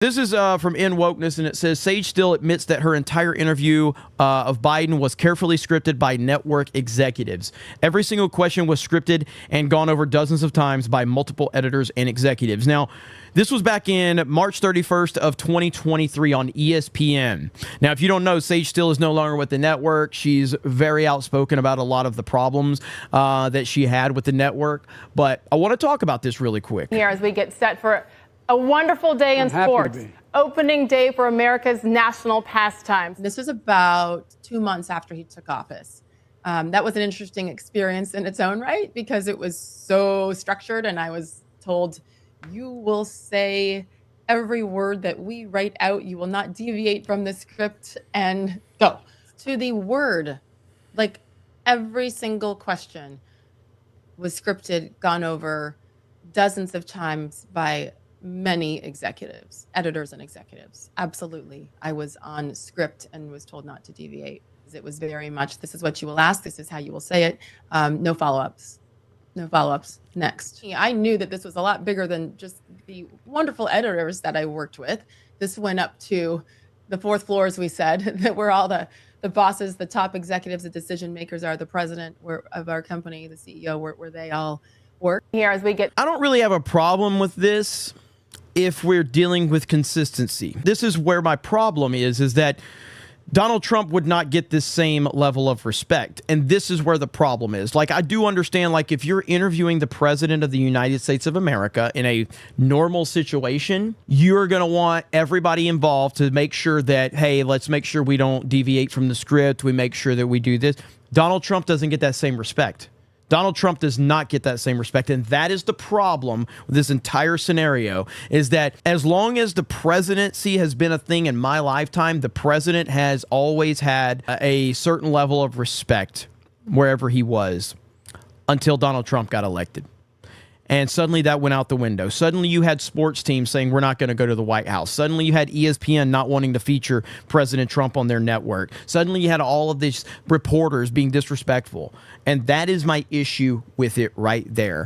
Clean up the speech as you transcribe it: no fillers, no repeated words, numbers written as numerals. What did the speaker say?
This is from In Wokeness, and it says, Sage Steele admits that her entire interview of Biden was carefully scripted by network executives. Every single question was scripted and gone over dozens of times by multiple editors and executives. Now, this was back in March 31st of 2023 on ESPN. Now, if you don't know, Sage Steele is no longer with the network. She's very outspoken about a lot of the problems that she had with the network. But I want to talk about this really quick. Here as we get set for a wonderful day in sports. Opening day for America's national pastimes. This was about 2 months after he took office. That was an interesting experience in its own right because it was so structured, and I was told, you will say every word that we write out. You will not deviate from the script and go. To the word, like every single question was scripted, gone over dozens of times by many executives, editors and executives. Absolutely. I was on script and was told not to deviate. It was very much, this is what you will ask, this is how you will say it. No follow-ups. No follow-ups. Next. I knew that this was a lot bigger than just the wonderful editors that I worked with. This went up to the fourth floor, as we said, that where all the bosses, the top executives, the decision makers are, the president of our company, the CEO, where they all work. Here as we get... I don't really have a problem with this if we're dealing with consistency. This is where my problem is that Donald Trump would not get this same level of respect. And this is where the problem is. Like, I do understand, like, if you're interviewing the president of the United States of America in a normal situation, you're going to want everybody involved to make sure that, hey, let's make sure we don't deviate from the script. We make sure that we do this. Donald Trump doesn't get that same respect. Donald Trump does not get that same respect, and that is the problem with this entire scenario, is that as long as the presidency has been a thing in my lifetime, the president has always had a certain level of respect wherever he was until Donald Trump got elected. And suddenly that went out the window. Suddenly you had sports teams saying we're not going to go to the White House. Suddenly you had ESPN not wanting to feature President Trump on their network. Suddenly you had all of these reporters being disrespectful. And that is my issue with it right there.